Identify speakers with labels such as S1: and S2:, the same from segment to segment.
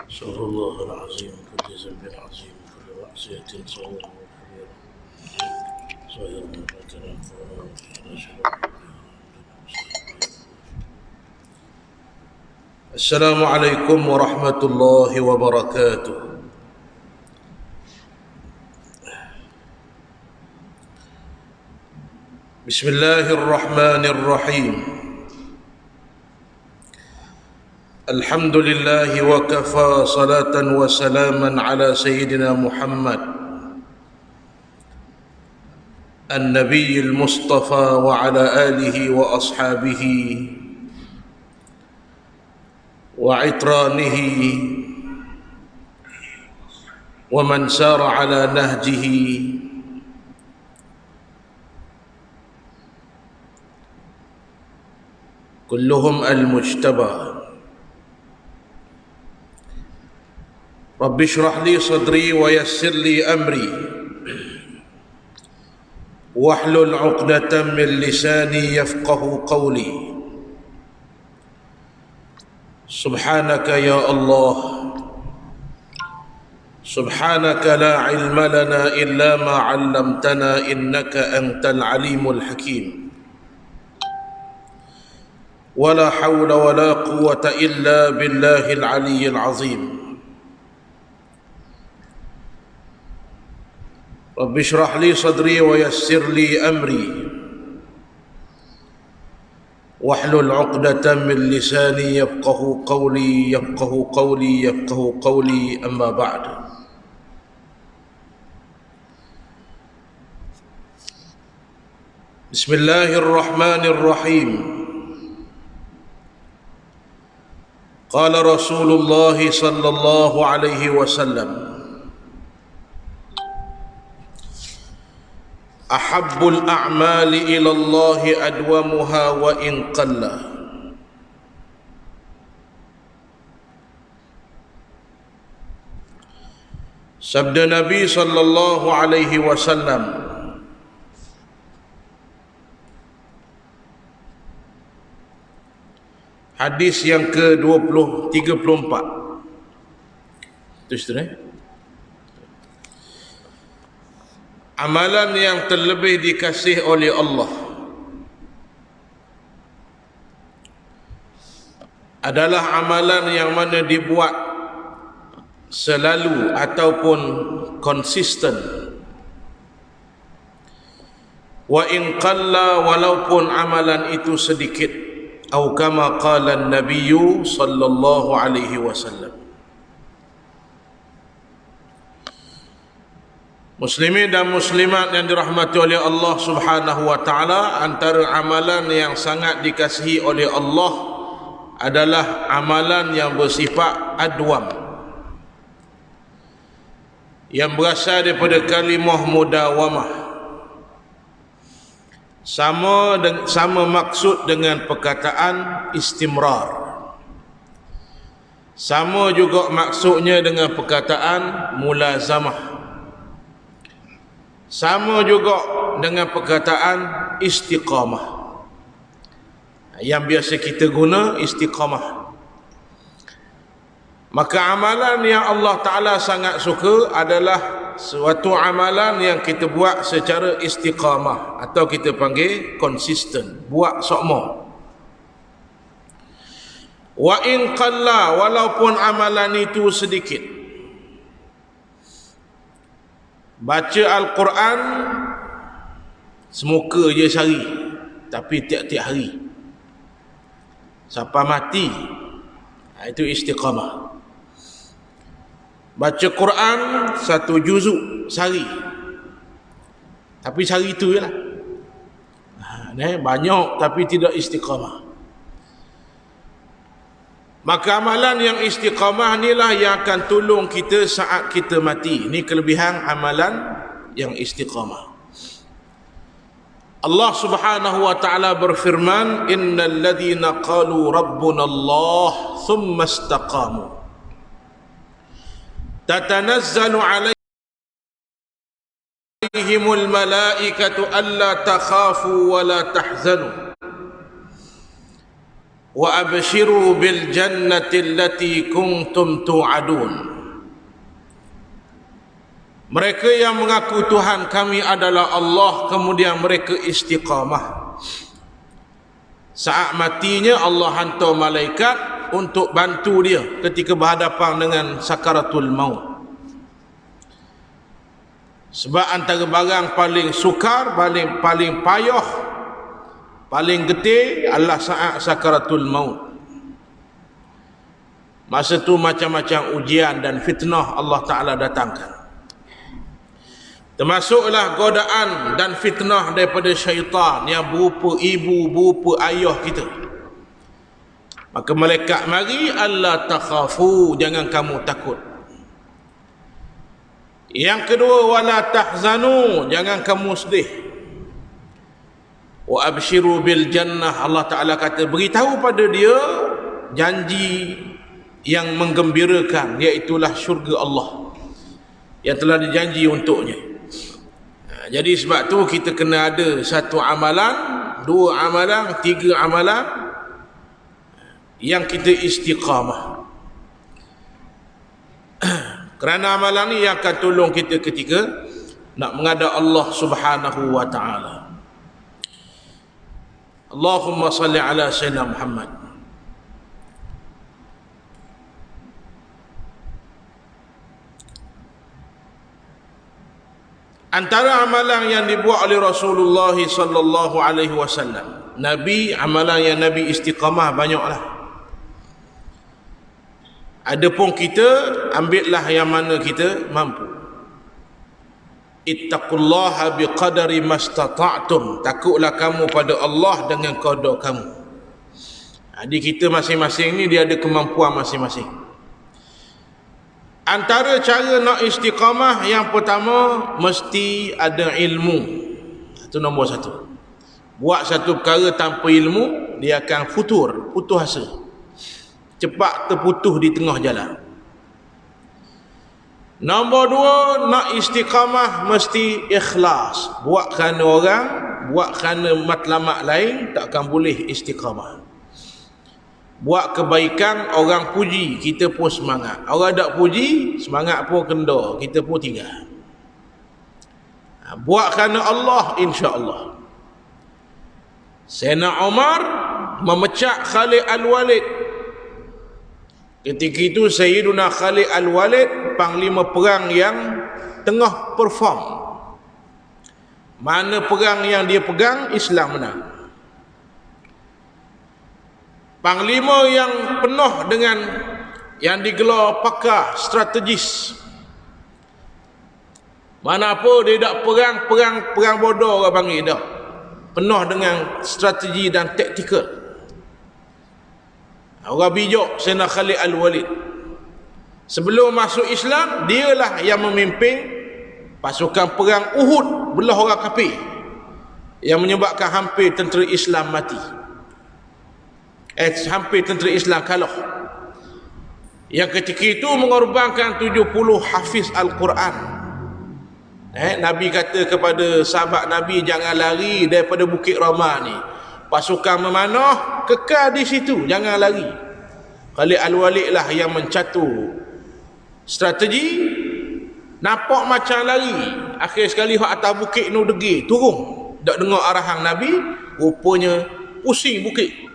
S1: استغفر الله العظيم كل ذنب عظيم كل معصية صغيرة وكبيرة صغيرة وباطنة السلام عليكم ورحمة الله وبركاته. بسم الله الرحمن الرحيم. الحمد لله وكفى صلاة وسلاما على سيدنا محمد النبي المصطفى وعلى آله وأصحابه وعطرانه ومن سار على نهجه كلهم المجتبى. رب اشرح لي صدري ويسر لي أمري واحلل عقدة من لساني يفقه قولي. سبحانك يا الله سبحانك لا علم لنا إلا ما علمتنا إنك أنت العليم الحكيم. ولا حول ولا قوة إلا بالله العلي العظيم. رب اشرح لي صدري ويسر لي أمري واحلل عقدة من لساني يفقه قولي أما بعد. بسم الله الرحمن الرحيم. قال رسول الله صلى الله عليه وسلم: أحب الأعمال إلى الله أدومها وإن قل. Sabda Nabi sallallahu alaihi wasallam, hadis yang ke-34. Terus amalan yang terlebih dikasih oleh Allah adalah amalan yang mana dibuat selalu ataupun konsisten, wa in qalla, walaupun amalan itu sedikit, atau kama qala an-nabiy sallallahu alaihi wasallam. Muslimin dan muslimat yang dirahmati oleh Allah Subhanahu wa taala, antara amalan yang sangat dikasihi oleh Allah adalah amalan yang bersifat adwam, yang berasal daripada kalimah mudawamah. Sama maksud dengan perkataan istimrar. Sama juga maksudnya dengan perkataan mulazamah. Sama juga dengan perkataan istiqamah, yang biasa kita guna istiqamah. Maka amalan yang Allah Ta'ala sangat suka adalah suatu amalan yang kita buat secara istiqamah, atau kita panggil konsisten, buat sokmo. Wa in qalla, walaupun amalan itu sedikit. Baca Al-Quran semuka je sehari, tapi tiap-tiap hari sampai mati, itu istiqamah. Baca Quran 1 juzuk sehari, tapi sehari itu je lah. Banyak tapi tidak istiqamah. Maka amalan yang istiqamah inilah yang akan tolong kita saat kita mati. Ini kelebihan amalan yang istiqamah. Allah Subhanahu wa taala berfirman, innal ladzina qalu rabbuna Allah thumma istaqamu tatanazzalu alaihimul malaikatu alla takhafu wa la tahzanu wa abshiru bil jannati allati kuntum tu'adun. Mereka yang mengaku Tuhan kami adalah Allah, kemudian mereka istiqamah, saat matinya Allah hantar malaikat untuk bantu dia ketika berhadapan dengan sakaratul maut. Sebab antara barang paling sukar, paling payah, paling getih adalah saat sakaratul maut. Masa tu macam-macam ujian dan fitnah Allah Ta'ala datangkan. Termasuklah godaan dan fitnah daripada syaitan yang berupa ibu, berupa ayah kita. Maka malaikat mari, Allah takhafu, jangan kamu takut. Yang kedua, wala tahzanu, jangan kamu sedih. Wa abshiru bil jannah, Allah Ta'ala kata beritahu pada dia janji yang menggembirakan, iaitulah syurga Allah yang telah dijanji untuknya. Jadi sebab tu kita kena ada satu amalan, dua amalan, tiga amalan yang kita istiqamah. Kerana amalan ni yang akan tolong kita ketika nak menghadap Allah Subhanahu wa Ta'ala. Allahumma salli ala Sayyidina Muhammad. Antara amalan yang dibuat oleh Rasulullah sallallahu alaihi wasallam, Nabi, amalan yang Nabi istiqamah banyaklah. Adapun kita, ambillah yang mana kita mampu. Ittaqullaha biqadari mastata'tum, takutlah kamu pada Allah dengan qada kamu. Jadi kita masing-masing ni dia ada kemampuan masing-masing. Antara cara nak istiqamah, yang pertama mesti ada ilmu. Itu nombor satu. Buat satu perkara tanpa ilmu, dia akan putus asa, cepat terputus di tengah jalan. Nombor dua, nak istiqamah mesti ikhlas. Buat kerana orang, buat kerana matlamat lain, takkan boleh istiqamah. Buat kebaikan, orang puji, kita pun semangat. Orang tak puji, semangat pun kendor, kita pun tinggal. Buat kerana Allah, insya-Allah. Sayyidina Umar memecah Khalid Al-Walid. Ketika itu Sayyiduna Khalid Al-Walid, panglima perang yang tengah perform. Mana perang yang dia pegang, Islam menang. Panglima yang penuh dengan yang digelar pakar strategis. Mana apa dia tak perang bodoh orang panggil dah. Penuh dengan strategi dan taktikal. Orang bijak Sayyidina Khalid Al-Walid. Sebelum masuk Islam, dialah yang memimpin pasukan perang Uhud belah orang kafir, yang menyebabkan hampir tentera Islam mati. Hampir tentera Islam kalah. Yang ketika itu mengorbankan 70 hafiz Al-Quran. Nabi kata kepada sahabat Nabi, jangan lari daripada Bukit Rama ni. Pasukan memanah, kekal di situ, jangan lari. Khalid Al-Walid lah yang mencatur strategi, nampak macam lari. Akhir sekali hak atas bukit nu degil, turun. Tak dengar arahan Nabi, rupanya pusing bukit.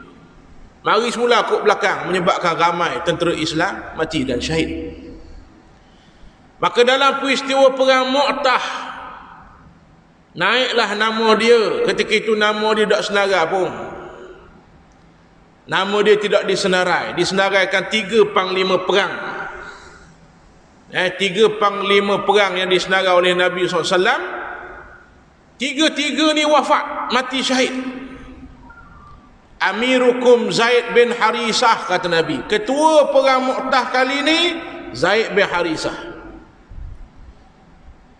S1: Mari semula kot belakang, menyebabkan ramai tentera Islam mati dan syahid. Maka dalam peristiwa perang Mu'tah, naiklah nama dia. Ketika itu nama dia tak senarai pun. Nama dia tidak disenarai. Disenaraikan 3 panglima perang. 3 panglima perang yang disenarai oleh Nabi SAW. 3 ni wafat, mati syahid. Amirukum Zaid bin Harisah, kata Nabi. Ketua perang Mu'tah kali ni Zaid bin Harisah.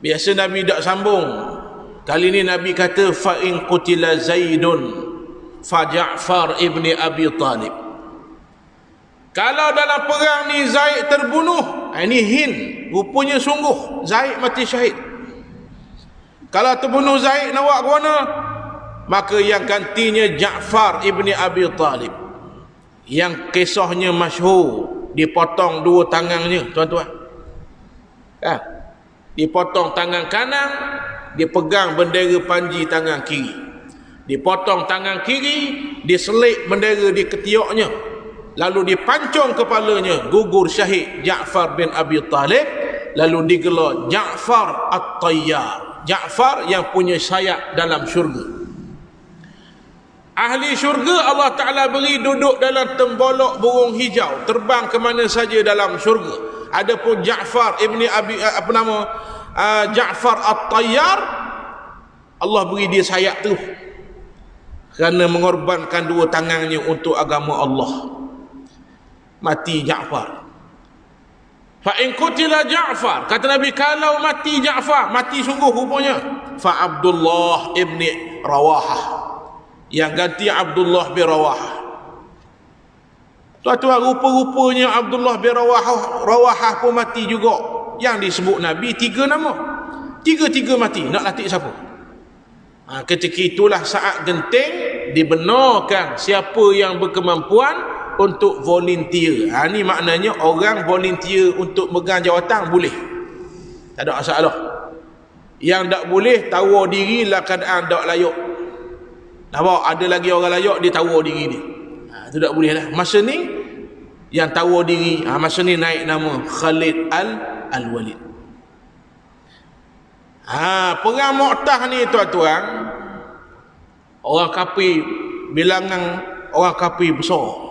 S1: Biasa Nabi tak sambung. Kali ni Nabi kata, fa in qutila Zaidun fa Ja'far ibni Abi Talib. Kalau dalam perang ni Zaid terbunuh, ini hin, rupanya sungguh Zaid mati syahid. Kalau terbunuh Zaid nak buat ke mana? Maka yang gantinya Ja'far ibni Abi Talib. yang kisahnya masyhur, dipotong dua tangannya, tuan-tuan. Dipotong tangan kanan, dipegang bendera panji tangan kiri. Dipotong tangan kiri, diselik bendera di ketiaknya, lalu dipancung kepalanya, gugur syahid Ja'far bin Abi Talib, lalu digelar Ja'far At-Tayyar, Ja'far yang punya sayap dalam syurga. Ahli syurga Allah Ta'ala beri duduk dalam tembolok burung hijau, terbang ke mana saja dalam syurga. Adapun Ja'far ibni Abi Ja'far At-Tayyar, Allah beri dia sayap tu kerana mengorbankan dua tangannya untuk agama Allah. Mati Ja'far. Fa in qutila Ja'far, kata Nabi, kalau mati Ja'far, mati sungguh rupanya, fa Abdullah ibni Rawahah, yang ganti Abdullah bin Rawahah. Tuan-tuan, rupa-rupanya Abdullah bin Rawahah pun mati juga. Yang disebut Nabi 3 nama, tiga-tiga mati. Nak latih siapa? Ketika itulah saat genting dibenarkan siapa yang berkemampuan untuk volunteer. Ni maknanya orang volunteer untuk megang jawatan boleh, tak ada masalah. Yang tak boleh tawar diri lah keadaan tak layak. Nampak ada lagi orang layak, dia tawar diri ni. Itu tak boleh lah. Masa ni yang tawar diri, masa ni naik nama Khalid Al-Walid. Perang Mu'tah ni tuan-tuan, orang kafir, bilangan orang kafir besar.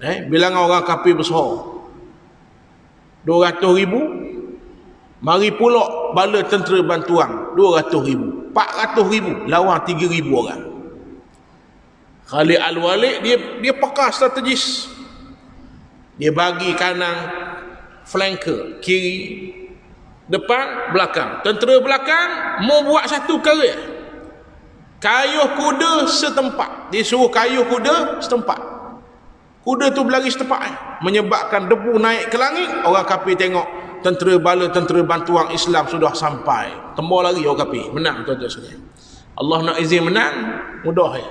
S1: Bilangan orang kafir besar 200,000. Mari pula bala tentera bantuan 200,000. 400,000 lawan 3,000 orang. Khalid Al-Walid dia pakar strategis. Dia bagi kanan flanker, kiri, depan, belakang. Tentera belakang mau buat satu perkara, kayuh kuda setempat. Dia suruh kayuh kuda setempat. Kuda tu berlari setempat, menyebabkan debu naik ke langit. Orang kafir tengok tentera bantuan Islam sudah sampai, tembak lari orang kafir, menang tuan-tuan sekalian. Allah nak izin menang, mudah ya.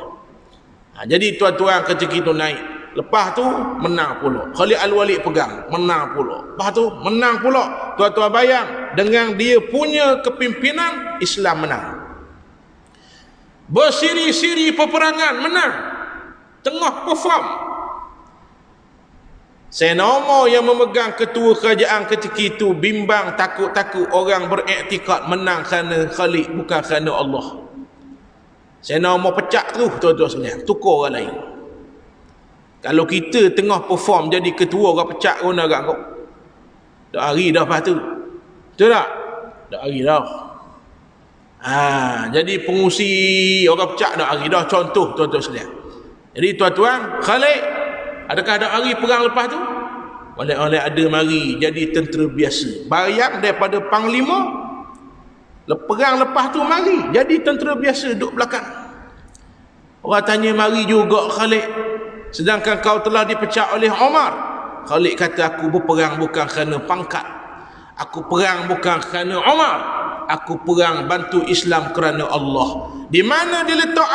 S1: Jadi tuan-tuan ketika itu naik, lepas tu menang pula. Khalid Al-Walid pegang, menang pula. Lepas tu menang pula. Tuan-tuan bayang, dengan dia punya kepimpinan, Islam menang. Bersiri-siri peperangan, menang. Tengah perform, Sayyidina Umar yang memegang ketua kerajaan ketika itu bimbang, takut-takut orang beriktikad menang kerana Khalid, bukan kerana Allah. Sayyidina Umar pecah tu tuan-tuan sekalian, tukar orang lain. Kalau kita tengah perform jadi ketua, orang pecah guna agak kau, dah hari dah lepas tu, betul tak? Dah hari dah. Jadi pengusi orang pecah dah hari dah. Contoh tuan-tuan sekalian. Jadi tuan-tuan, Khalid, adakah ada hari perang lepas tu? Oleh ada mari jadi tentera biasa. Bayang daripada panglima, perang lepas tu mari jadi tentera biasa, duduk belakang. Orang tanya, mari juga Khalid, sedangkan kau telah dipecat oleh Umar. Khalid kata, aku berperang bukan kerana pangkat, aku perang bukan kerana Umar, aku perang bantu Islam kerana Allah. Di mana dia letak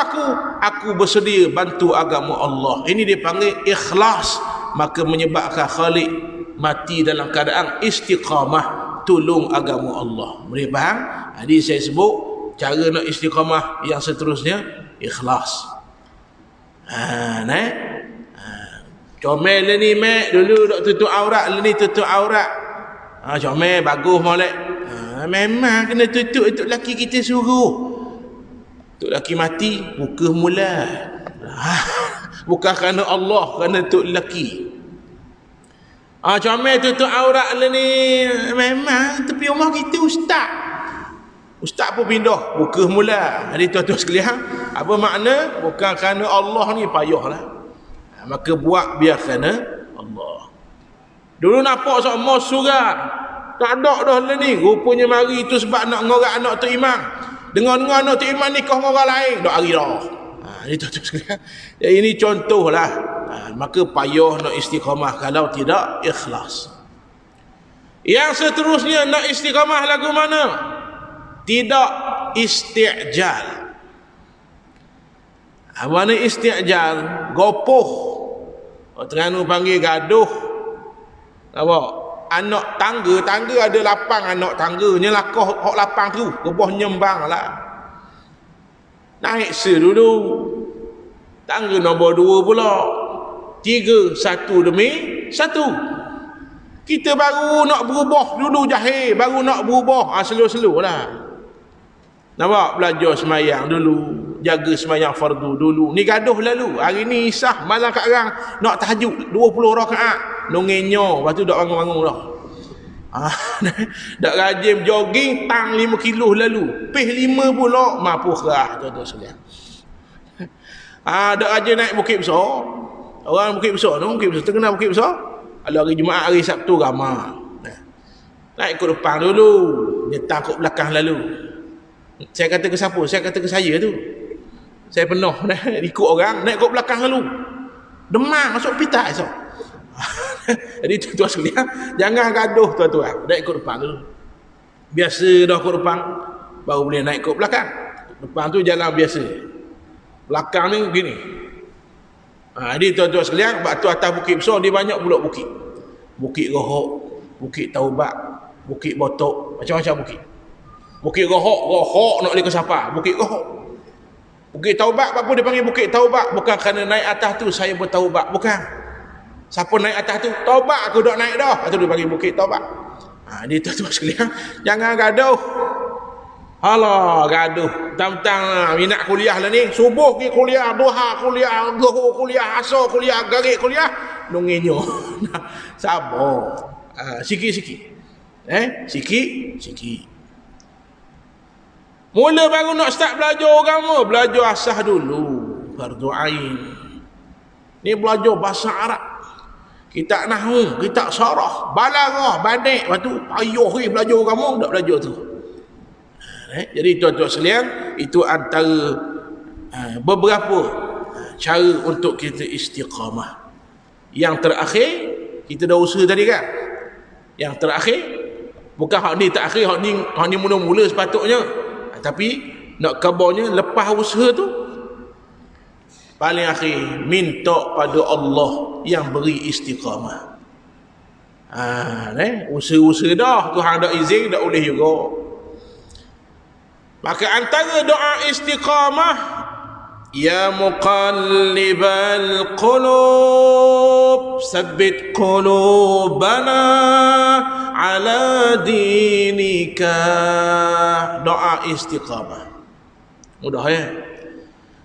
S1: aku bersedia bantu agama Allah. Ini dipanggil ikhlas. Maka menyebabkan Khalid mati dalam keadaan istiqamah, tolong agama Allah. Boleh faham? Jadi saya sebut cara nak istiqamah yang seterusnya, ikhlas. Comel ni mek dulu dok tutup aurat, ni tutup aurat. Comel bagus molek. Memang kena tutup, itu laki kita suruh. Tok laki mati, buka mula. Bukan kerana Allah, kerana tok laki. Comel tutup aurat ni. Memang tepi rumah kita ustaz. Ustaz pun pindah, buka mula. Jadi tuan-tuan sekalian, apa makna? Bukan kerana Allah ni, payahlah. Maka buat biar kerana Allah. Dulu nampak semua surat, tak ada dah lah ni. Rupanya mari itu sebab nak ngorak anak tu imam. Dengar-dengar anak tu imam nikah dengan orang lain, dah hari dah. Ini tuan-tuan sekalian. Jadi ini contohlah. Maka payah nak istiqamah kalau tidak ikhlas. Yang seterusnya, nak istiqamah lagu mana? Tidak isti'jal. Mana isti'jal? Gopoh. Orang Terengganu panggil gaduh. Nampak? Anak tangga ada 8 anak tangganya lakah hok 8 tu. Rebah nyembang lah. Naik dulu. Tangga nombor 2 pula. 3 satu demi satu. Kita baru nak berubah dulu jahil, baru nak berubah. Slow-slow lah. Nampak? Belajar semayang dulu, jaga semayang fardu dulu. Ni gaduh lalu. Hari ni isah malam kat orang nak tahajud 20 rakaat. Nongenyo, lepas tu dak bangun-bangun dah. Dak rajin jogging tang 5 kilo lalu. Pih 5 pula mampu kerah tuan-tuan sekalian. Dak rajin naik bukit besar. Orang bukit besar tu, terkenal bukit besar. Kalau hari Jumaat, hari Sabtu ramai. Naik ikut depan dulu, nyetang ikut belakang lalu. Saya kata ke siapa? Saya kata ke saya tu. Saya penuh ikut orang, naik ikut belakang lalu. Demam masuk pita esok. Jadi tuan-tuan sekalian, jangan gaduh tuan-tuan. Naik ikut depan dulu. Biasa dah ikut depan, baru boleh naik ikut belakang. Depan tu jalan biasa. Belakang ni begini. Jadi tuan-tuan sekalian, waktu atas bukit besar dia banyak pula bukit. Bukit Rohok, Bukit Taubat, Bukit Botok, macam-macam bukit. Bukit Rohok nak boleh ke siapa? Bukit Rohok. Bukit Taubat, apa dia panggil Bukit Taubat? Bukan kerana naik atas tu saya bertaubat, bukan. Siapa naik atas tu? Taubat aku dah naik dah. Itu dia panggil Bukit Taubat. Dia tuan-tuan sekalian, jangan gaduh. Alah, gaduh. Tentang minat kuliah lah ni. Subuh pergi kuliah, duha kuliah, zuhur kuliah, asar kuliah, garik kuliah. Nunginyo. Sabar. Sikit-sikit. Sikit-sikit. Mula baru nak start belajar agama, belajar asas dulu. Fardu ain. Ni belajar bahasa Arab. Kitab nahwu, kitab sarah, balaghah, badik. Lepas tu payuh belajar agama, tak belajar tu. Jadi tuan-tuan sekalian, itu antara beberapa cara untuk kita istiqamah. Yang terakhir, kita dah usaha tadi kan? Yang terakhir, bukan hak ni terakhir, hak ni mula-mula sepatutnya. Tapi nak kabarnya lepas usaha tu, paling akhir minta pada Allah yang beri istiqamah. Usaha-usaha dah, Tuhan dah izin, dah boleh juga. Maka antara doa istiqamah, ya muqallibal qulub sabbit qulubana ala dinika. Doa istiqamah mudah ya.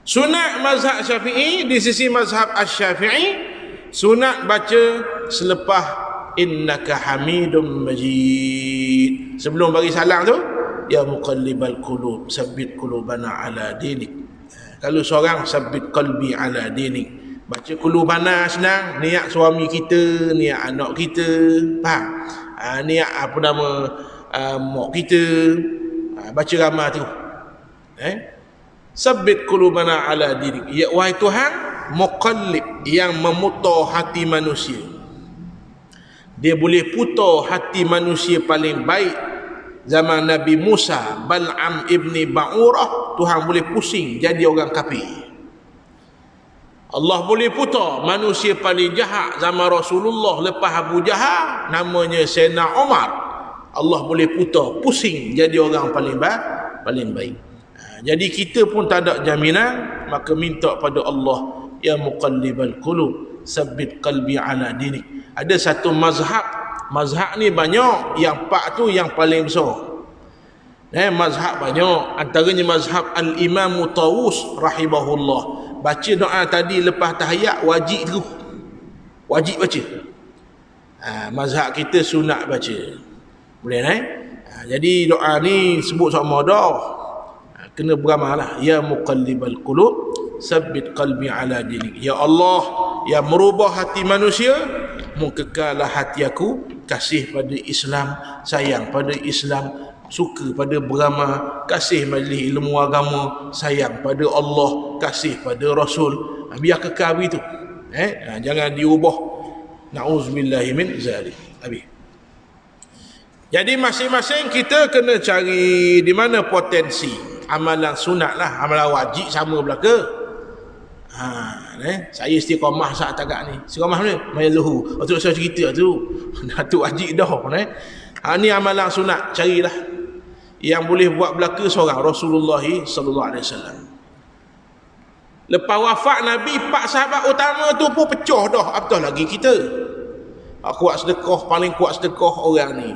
S1: Sunat mazhab Syafi'i, di sisi mazhab Asy-Syafi'i, sunat baca selepas innaka hamidum majid. Sebelum bagi salam tu, ya muqallibal qulub sabbit qulubana ala dinik. Kalau seorang sabbit qalbi ala dinik, baca qulubana senang, niat suami kita, niat anak kita, faham? Niat apa nama mak kita, baca ramah tu. Sabbit qulubana ala dinik. Ya wahai Tuhan, muqallib, yang memutar hati manusia. Dia boleh putar hati manusia paling baik. Zaman Nabi Musa, Bal'am ibni Ba'urah, Tuhan boleh pusing jadi orang kafir. Allah boleh putar manusia paling jahat zaman Rasulullah lepas Abu Jahal, namanya Sayyidina Umar. Allah boleh putar, pusing jadi orang paling baik. Jadi kita pun tak ada jaminan, maka minta pada Allah, ya muqallibal qulub sabbit qalbi ala dinik. Ada satu mazhab ni banyak, yang 4 tu yang paling besar. Mazhab banyak, antaranya mazhab Al-Imam Tawus rahimahullah. Baca doa tadi lepas tahiyat wajib terus. Wajib baca. Mazhab kita sunat baca. Boleh jadi doa ni sebut sama dah. Kena beramallah, ya muqallibal qulub sabbit qalbi ala dinik. Ya Allah, yang merubah hati manusia, mengkekallah hati aku kasih pada Islam, sayang pada Islam, suka pada beramal, kasih majlis ilmu agama, sayang pada Allah, kasih pada Rasul. Biar kekal begitu. Jangan diubah. Na'udzubillahi min zalik. Habis. Jadi masing-masing kita kena cari di mana potensi. Amalan sunat lah, amalan wajib sama belaka. Saya istiqamah saat tagak ni. Istiqamah ni maya luhu. Waktu saya cerita tu Datuk Haji dah ni amalan sunat, carilah. Yang boleh buat belaka seorang Rasulullah sallallahu alaihi wasallam. Lepas wafat Nabi, 4 sahabat utama tu pun pecah dah. Apatah lagi kita. Kuat sedekah, paling kuat sedekah orang ni.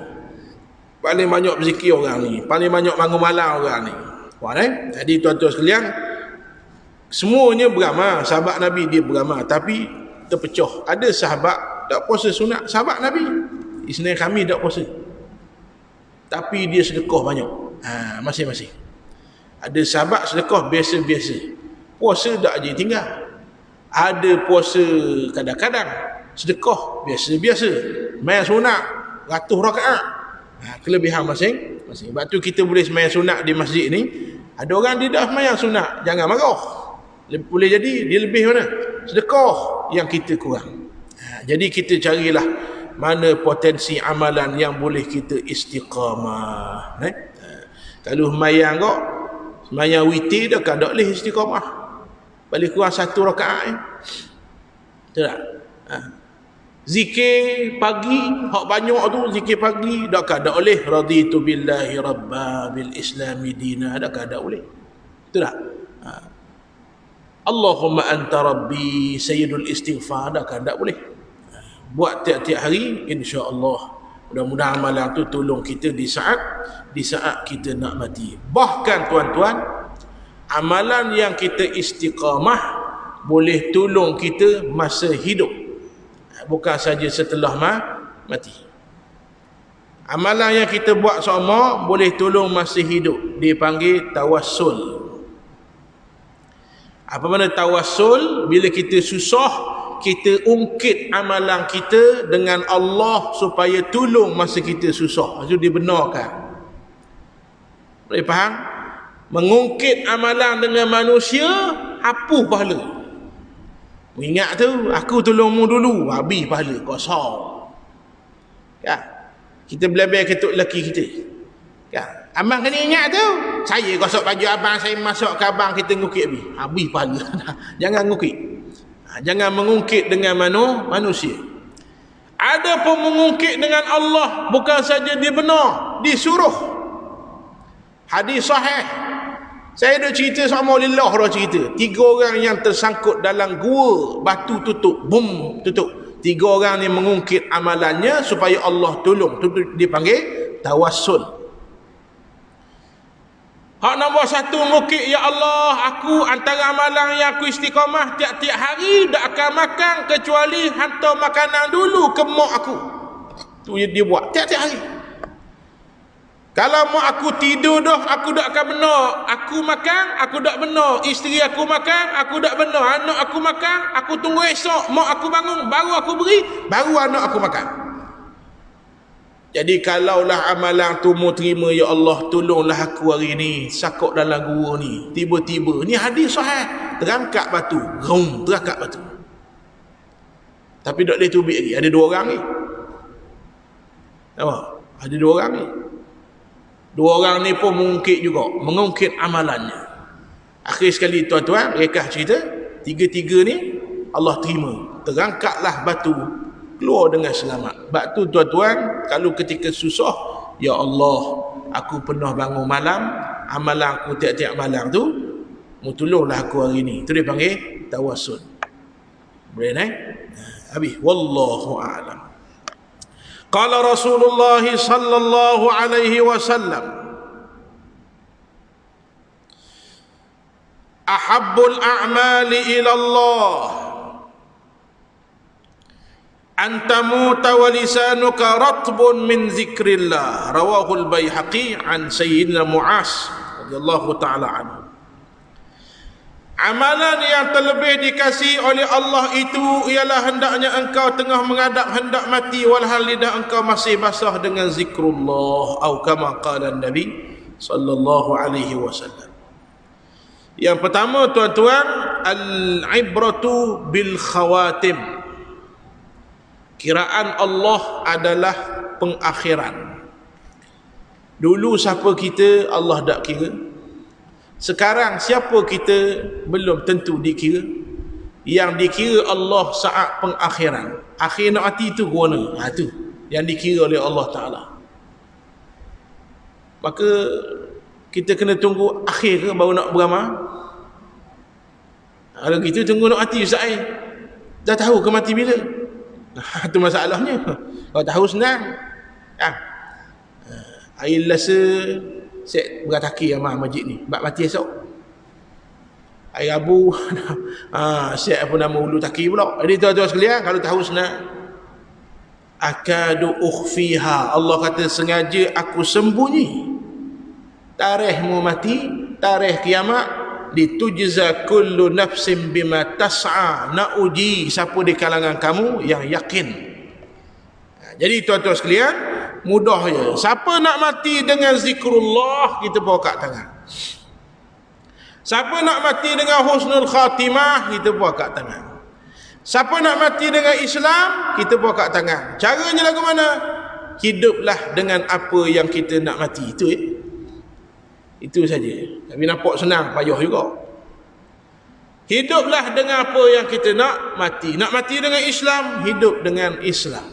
S1: Paling banyak berzikir orang ni. Paling banyak bangun malam orang ni. Jadi tuan-tuan sekalian, semuanya beramal. Sahabat Nabi dia beramal, tapi terpecah. Ada sahabat tak puasa sunat, sahabat Nabi Isnin Khamis tak puasa, tapi dia sedekah banyak. Masing-masing. Ada sahabat sedekah biasa-biasa, puasa tak je tinggal. Ada puasa kadang-kadang, sedekah biasa-biasa, main sunat ratus rakaat. Kelebihan masing-masing. Sebab tu kita boleh main sunat di masjid ni. Ada orang dia dah main sunat, jangan marah. Boleh jadi dia lebih mana? Sedekah yang kita kurang. Jadi kita carilah mana potensi amalan yang boleh kita istiqamah. Kalau semayang kok, semayang witir dah kan tak boleh istiqamah. Balik kurang 1 rakaat. Betul tak? Zikir pagi, hak banyak tu zikir pagi, dak kan tak boleh. Raditu billahi rabba bil islami dina, dak kan tak boleh. Betul tak? Allahumma anta rabbi sayyidul istighfar, dak kan tak boleh. Buat tiap-tiap hari, insya-Allah. Mudah-mudahan amalan tu tolong kita di saat kita nak mati. Bahkan tuan-tuan, amalan yang kita istiqamah boleh tolong kita masa hidup, bukan saja setelah mati. Amalan yang kita buat sama boleh tolong masa hidup, dipanggil tawassul. Apa makna tawassul? Bila kita susah, kita ungkit amalan kita dengan Allah supaya tolong masa kita susah. Itu dibenarkan. Boleh faham? Mengungkit amalan dengan manusia, hapus pahala. Ingat tu, aku tolongmu dulu, habis pahala, kosong. Ya. Kita belajar ketuk lelaki kita. Ya. Abang kena ingat tu, saya gosok baju abang, saya masuk ke abang, kita ngukit habis pahala. Jangan ngukit. Jangan mengungkit dengan manusia. Ada pun mengungkit dengan Allah, bukan saja dia benar, disuruh. Hadis sahih. Saya dah cerita sama lillah dah cerita. 3 orang yang tersangkut dalam gua, batu tutup, bum tutup. 3 orang ni mengungkit amalannya supaya Allah tolong. Itu dipanggil tawassul. Hak nombor 1 mengukit, ya Allah, aku antara amalan yang aku istiqamah tiap-tiap hari tak akan makan kecuali hantar makanan dulu ke mak aku. Tu dia buat tiap-tiap hari. Kalau mak aku tidur dah, aku tak akan benar. Aku makan, aku tak benar. Isteri aku makan, aku tak benar. Anak aku makan, aku tunggu esok. Mak aku bangun, baru aku beri, baru anak aku makan. Jadi kalaulah amalan tu mu terima, ya Allah, tolonglah aku hari ni, sakok dalam gua ni. Tiba-tiba, ni hadis sahih, terangkat batu. Terangkat batu. Tapi tak boleh tubik lagi. Ada 2 orang ni. Nampak? Ada 2 orang ni. 2 orang ni pun mengungkit juga, mengungkit amalannya. Akhir sekali tuan-tuan, mereka cerita, 3-3 ni Allah terima. Terangkatlah batu, keluar dengan selamat. Sebab tu tuan-tuan, kalau ketika susah, ya Allah, aku pernah bangun malam, amalan aku tiap-tiap malam tu, mu tolonglah aku hari ni. Itu dia panggil tawassul. Boleh naik? Habis. Wallahu a'lam. Qala Rasulullah sallallahu alaihi wasallam, ahabbul a'mali ila Allah antamuta wa lisanuka ratbun min zikrillah. Rawahul Baihaqi an Sayyidina Mu'az radhiyallahu ta'ala anhu. Amalan yang terlebih dikasihi oleh Allah itu ialah hendaknya engkau tengah menghadap hendak mati walhal lidah engkau masih basah dengan zikrullah, atau kama qala Nabi sallallahu alaihi wasallam. Yang pertama tuan-tuan, al-ibratu bil khawatim. Kiraan Allah adalah pengakhiran. Dulu siapa kita Allah tak kira. Sekarang siapa kita belum tentu dikira. yang dikira Allah saat pengakhiran. Akhir nak mati tu ke mana? Tu yang dikira oleh Allah Ta'ala. Maka kita kena tunggu akhir ke baru nak beramal? Kalau gitu tunggu nak mati Ustaz dah tahu ke mati bila? Itu masalahnya. Kalau tahu senang. Air lasa saya berataki amal masjid ni bak mati esok. Air abu saya apa nama ulu taki pula. Jadi tuan-tuan sekalian, kalau tahu senang, akadu ukhfiha, Allah kata sengaja aku sembunyi tarikhmu mati, tarikh kiamat, litujza kullu nafsin bima tas'a, nak uji siapa di kalangan kamu yang yakin. Jadi tuan-tuan sekalian, mudah je. Siapa nak mati dengan zikrullah, kita buka tangan. Siapa nak mati dengan husnul khatimah, kita buka tangan. Siapa nak mati dengan Islam, kita buka tangan. Caranya lagu mana? Hiduplah dengan apa yang kita nak mati. Itu saja. Tapi nampak senang, payah juga. Hiduplah dengan apa yang kita nak mati. Nak mati dengan Islam, hidup dengan Islam.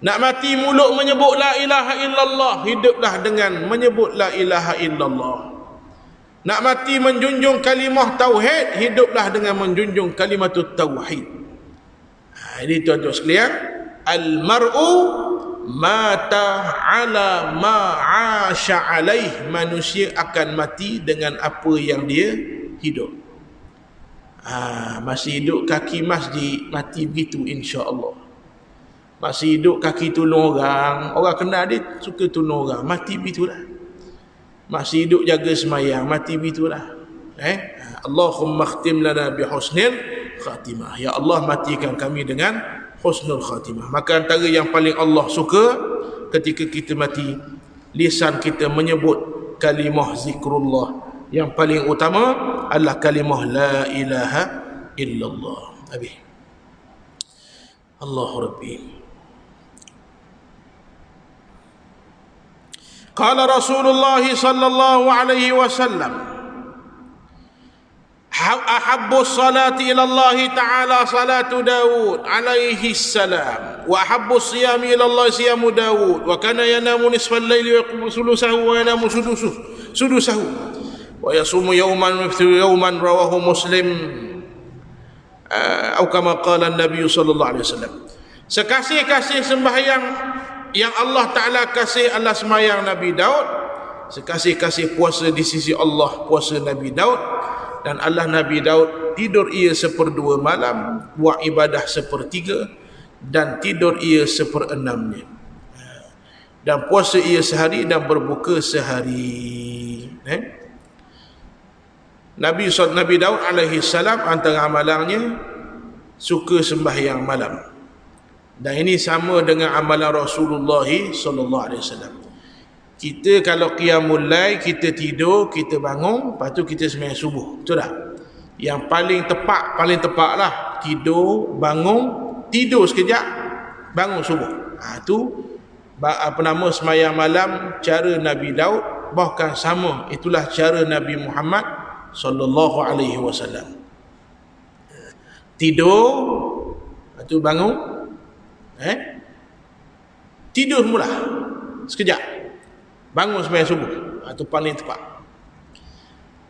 S1: Nak mati mulut menyebut la ilaha illallah, hiduplah dengan menyebut la ilaha illallah. Nak mati menjunjung kalimah tauhid, hiduplah dengan menjunjung kalimatut tauhid. Ini tuan-tuan sekalian, al-mar'u mata ala ma'asha alaih, manusia akan mati dengan apa yang dia hidup. Masih hidup kaki masjid, mati begitu insya-Allah. Masih hidup kaki tolong orang kenal dia suka tolong orang, mati begitulah. Masih hidup jaga semayang, mati begitulah. Allahumma khtim lana bi husnil khatimah. Ya Allah, matikan kami dengan husnul khatimah. Maka antara yang paling Allah suka ketika kita mati, lisan kita menyebut kalimah zikrullah. Yang paling utama adalah kalimah la ilaha illallah. Habis. Allah Rabbi. Qala Rasulullah sallallahu alaihi wasallam, ahabbu salati ila Allah ta'ala salatu Daud alaihi salam, wa ahabbu siyami ila Allah siyamu Daud, wa kana yanamu nisfal laili wa yaqumu sulusahu wa yanamu sudusahu wa yasumu yawman wa yaftiru yawman, rawahu Muslim. Atau kama qala Nabi sallallahu alaihi wasallam. Sekasih-kasih sembahyang yang Allah Ta'ala kasih adalah sembahyang Nabi Daud. Sekasih-kasih puasa di sisi Allah, puasa Nabi Daud. Dan Allah Nabi Daud tidur ia 1/2 malam, buat ibadah 1/3, dan tidur ia 1/6-nya, dan puasa ia sehari dan berbuka sehari. Nabi Daud alaihi salam antara amalannya suka sembahyang malam. Dan ini sama dengan amalan Rasulullah sallallahu alaihi wasallam. Kita kalau qiyamul lail, kita tidur, kita bangun, lepas tu kita sembahyang subuh. Betul tak? Yang paling tepat lah tidur, bangun, tidur sekejap, bangun subuh. Itu sembahyang malam cara Nabi Daud, bahkan sama itulah cara Nabi Muhammad sallallahu alaihi wasallam. Tidur, lepas tu bangun, tidur mula sekejap, bangun sembahyang subuh. Itu paling tepat.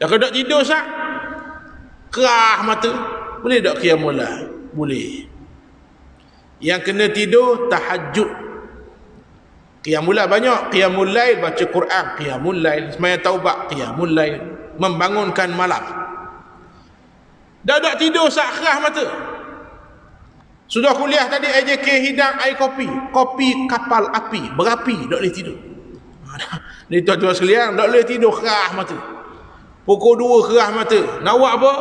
S1: Dan kalau tak tidur sah, kerah mata, boleh tak qiyamul lail? Boleh. Yang kena tidur tahajud. Qiyamul lail banyak. Qiyamul lail baca Quran, qiyamul lail sembahyang taubat, qiyamul lail membangunkan malam. Dah tak tidur sah, kerah mata. Sudah kuliah tadi AJK hidang air kopi kapal api, berapi, tak boleh tidur. Ni tuan-tuan sekalian, tak boleh tidur, kerah mata. Pukul 2 kerah mata. Nak buat apa?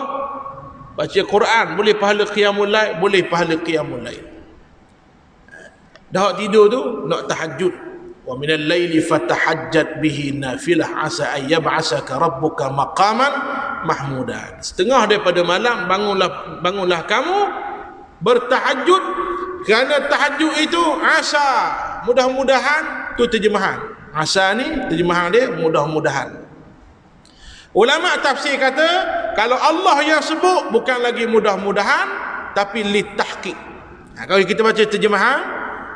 S1: Baca Quran, boleh pahala qiyamul lail, boleh pahala qiyamul lail. Dah tidur tu nak tahajud. Wa minal laili fatahajjat bihi nafilah asa ay yab'asaka rabbuka maqaman mahmudan. Setengah daripada malam bangunlah kamu bertahajud, kerana tahajud itu asa, mudah-mudahan, tu terjemahan. Asa ni terjemahan dia mudah-mudahan. Ulama tafsir kata, kalau Allah yang sebut bukan lagi mudah-mudahan, tapi litahqiq. Kalau kita baca terjemahan,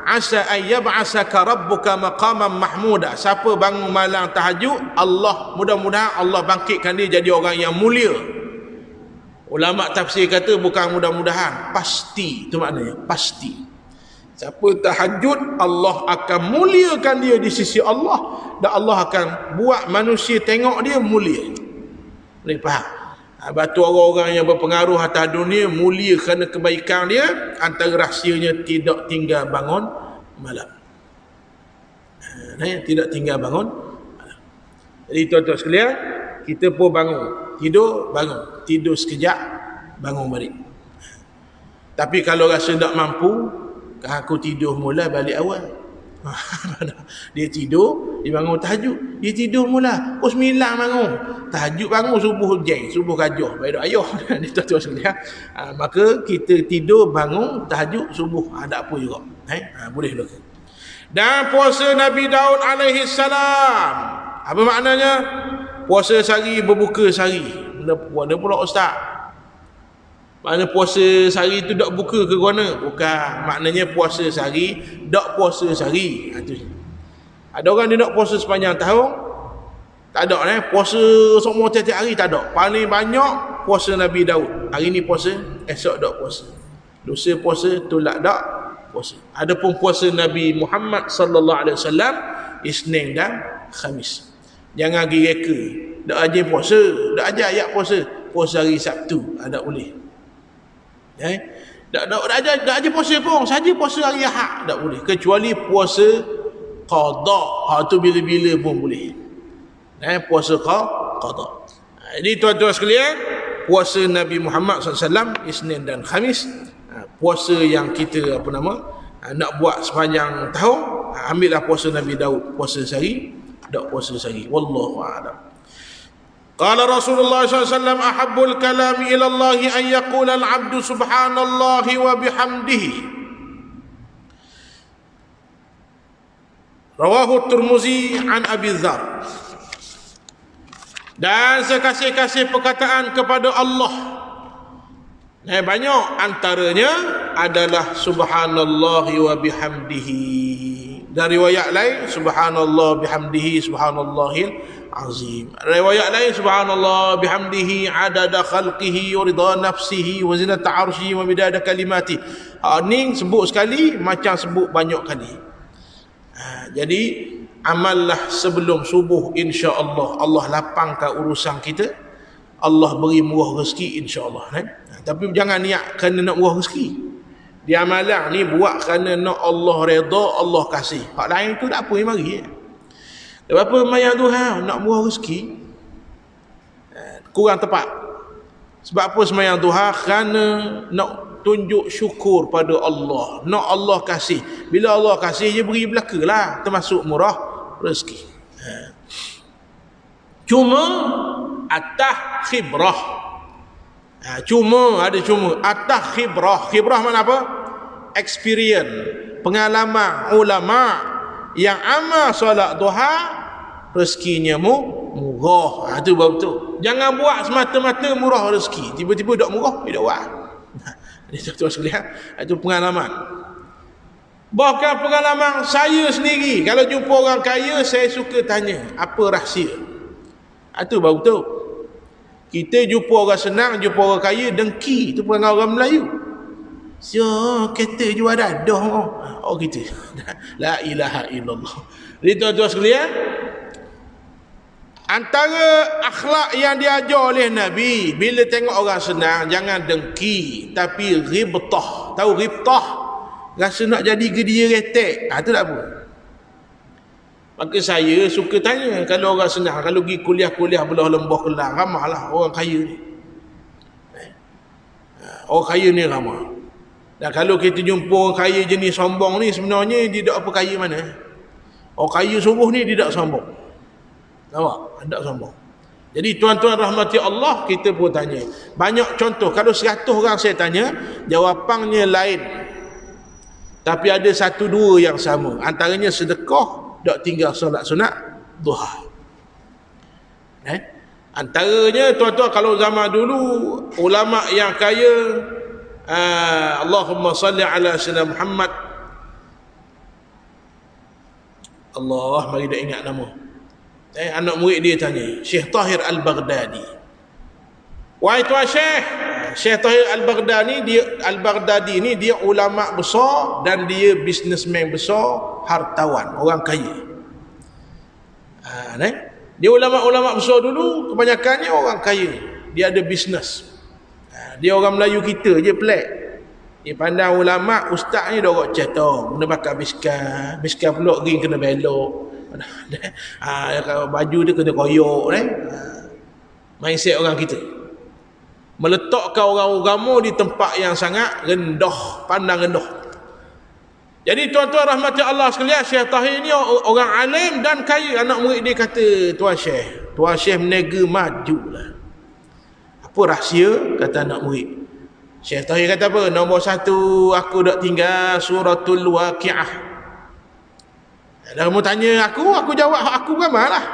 S1: asa ayyab'asaka rabbuka maqaman mahmuda. Siapa bangun malam tahajud, Allah, mudah-mudahan Allah bangkitkan dia jadi orang yang mulia. Ulama tafsir kata bukan mudah-mudahan, pasti. Itu maknanya, pasti. Siapa tahajud, Allah akan muliakan dia di sisi Allah, dan Allah akan buat manusia tengok dia mulia. Boleh faham? Batu orang-orang yang berpengaruh atas dunia mulia kerana kebaikan dia, antara rahsianya tidak tinggal bangun malam. Tidak tinggal bangun malam. Jadi tuan-tuan sekalian, kita pun bangun, tidur sekejap, bangun balik. Tapi kalau rasa tak mampu, aku tidur mula balik awal. Dia tidur, dia bangun tahajud, dia tidur mula pukul 9 bangun tahajud, bangun subuh jeng, subuh gajuh baik ayuh. Dia tuan-tuan sekalian, maka kita tidur bangun tahajud subuh, ada apa juga, boleh dulu. Dan puasa Nabi Daud alaihi salam, apa maknanya? Puasa sehari, berbuka sehari. Mana pula ustaz? Maknanya puasa sehari tu tak buka ke mana? Bukan. Maknanya puasa sehari, tak puasa sehari. Ada orang dia nak puasa sepanjang tahun, tak ada. Puasa semua tiap-tiap hari, tak ada. Paling banyak puasa Nabi Daud. Hari ni puasa, esok tak puasa. Lusa puasa, tolak tak puasa. Adapun puasa Nabi Muhammad sallallahu alaihi wasallam, Isnin dan Khamis. Jangan pergi reka. Tak ajar puasa, tak ajar ayat puasa. Puasa hari Sabtu, ada boleh. Tak ajar puasa pun, saja puasa hari Ahad tak boleh, kecuali puasa qada. Tu bila-bila pun boleh. Puasa qada. Jadi tuan-tuan sekalian, puasa Nabi Muhammad SAW Isnin dan Khamis, puasa yang kita nak buat sepanjang tahun. Ambillah puasa Nabi Daud, puasa sehari, tak puasa sehari. Wallahu a'lam. Qala Rasulullah SAW, ahabbul kalami ila Allah an yaqula al-'abdu subhanallahi wa bihamdihi. Rawahu Tirmizi an Abi Dzar. Dan sekasih-kasih perkataan kepada Allah, banyak antaranya adalah subhanallahi wa bihamdihi. Dari riwayat lain, subhanallah bihamdihi subhanallahil azim. Riwayat lain, subhanallah bihamdihi adada khalqihi wa ridha nafsihi wa zinata arsyihi wa midada kalimati. Ni sebut sekali macam sebut banyak kali. Jadi amallah sebelum subuh, insya-Allah Allah lapangkan urusan kita, Allah beri murah rezeki insya-Allah. Tapi jangan niat kerana nak murah rezeki. Dia amalan ni buat kerana nak Allah redha, Allah kasih. Hak lain tu tak apa yang mari. Apa mayang Tuhan nak murah rezeki, kurang tepat. Sebab apa semayang Tuhan? Kerana nak tunjuk syukur pada Allah, nak Allah kasih. Bila Allah kasih, dia beri belaka lah, termasuk murah rezeki. Cuma atah khibrah. Cuma atah khibrah. Khibrah mana apa? Experience, pengalaman ulama yang amal solat duha, rezekinya murah. Itu betul. Jangan buat semata-mata murah rezeki, tiba-tiba tak murah, tidak buat. Itu tuan sekalian, itu pengalaman. Bahkan pengalaman saya sendiri, kalau jumpa orang kaya, saya suka tanya, apa rahsia? Itu baru betul. Kita jumpa orang senang, jumpa orang kaya, dengki. Itu perangai orang Melayu. Kereta jual dadah. Oh gitu. La ilaha illallah. Jadi tuan-tuan sekalian, antara akhlak yang diajar oleh Nabi, bila tengok orang senang, jangan dengki, tapi ghibtah. Tahu ghibtah? Rasa nak jadi gedia retek. Itu tak apa. Maka saya suka tanya, kalau orang senang, kalau pergi kuliah-kuliah belah lembah Kelang, ramahlah orang kaya ni. Orang kaya ni ramah. Dan kalau kita jumpa orang kaya jenis sombong ni, sebenarnya dia tak apa kaya mana. Orang kaya sungguh ni dia tak sombong. Nampak? Tak sombong. Jadi tuan-tuan rahmati Allah, kita pun tanya. Banyak contoh. Kalau 100 orang saya tanya, jawapannya lain. Tapi ada 1-2 yang sama. Antaranya sedekah, tak tinggal solat sunat duha. Antaranya tuan-tuan, kalau zaman dulu ulama yang kaya, Allahumma salli ala sayyidina Muhammad. Allah, mari dah ingat nama. Anak murid dia tanya, Syekh Tahir Al-Baghdadi. Wahai tuan Syekh, Syekh Tahir Al-Baghdadi ni dia ulama besar dan dia businessman besar, hartawan, orang kaya. Dia ulama-ulama besar dulu, kebanyakannya orang kaya. Dia ada bisnes. Dia orang Melayu kita je pelik. Dia pandang ulama, ustaz ni dorok cetok, kena bakar biskar pula ring kena belok. Baju dia kena koyok. Mindset orang kita. Meletakkan orang agama di tempat yang sangat rendah, pandang rendah. Jadi tuan-tuan rahmati Allah sekalian, Syekh Tahir ni orang alim dan kaya. Anak murid dia kata, Tuan Syekh menega majulah. Apa rahsia? Kata anak murid. Syekh Tahir kata apa? Nombor 1, aku dak tinggal suratul Waqiah. Dah mau tanya aku jawab hak aku beramal lah.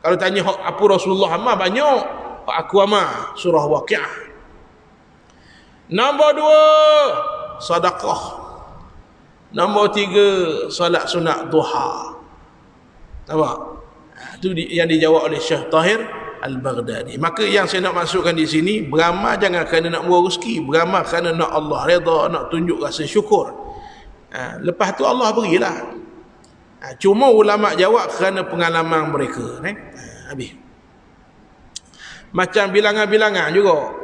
S1: Kalau tanya hak apa Rasulullah amal banyak, hak aku amal surah Waqiah. Nombor 2, sedekah. Nombor 3, solat sunat duha. Nampak? Itu yang dijawab oleh Syekh Tahir Al-Baghdadi. Maka yang saya nak masukkan di sini, beramal jangan kerana nak murah rezeki, beramal kerana nak Allah redha, nak tunjuk rasa syukur. Lepas tu Allah berilah. Cuma ulama jawab kerana pengalaman mereka. Habis. Macam bilangan-bilangan juga.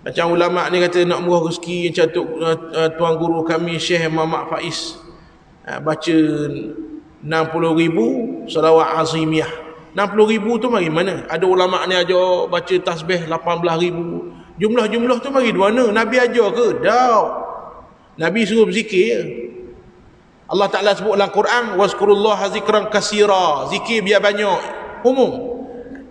S1: Macam ulama ni kata nak murah rezeki, macam tuan guru kami Syekh Muhammad Faiz baca 60,000 salawat azimiyah. 60,000 tu mari mana? Ada ulama ni ajar baca tasbih 18,000. Jumlah-jumlah tu mari di mana? Nabi ajar ke? Tak. Nabi suruh berzikir. Allah Ta'ala sebut dalam Quran, wazkurullaha zikran kasira, zikir biar banyak, umum.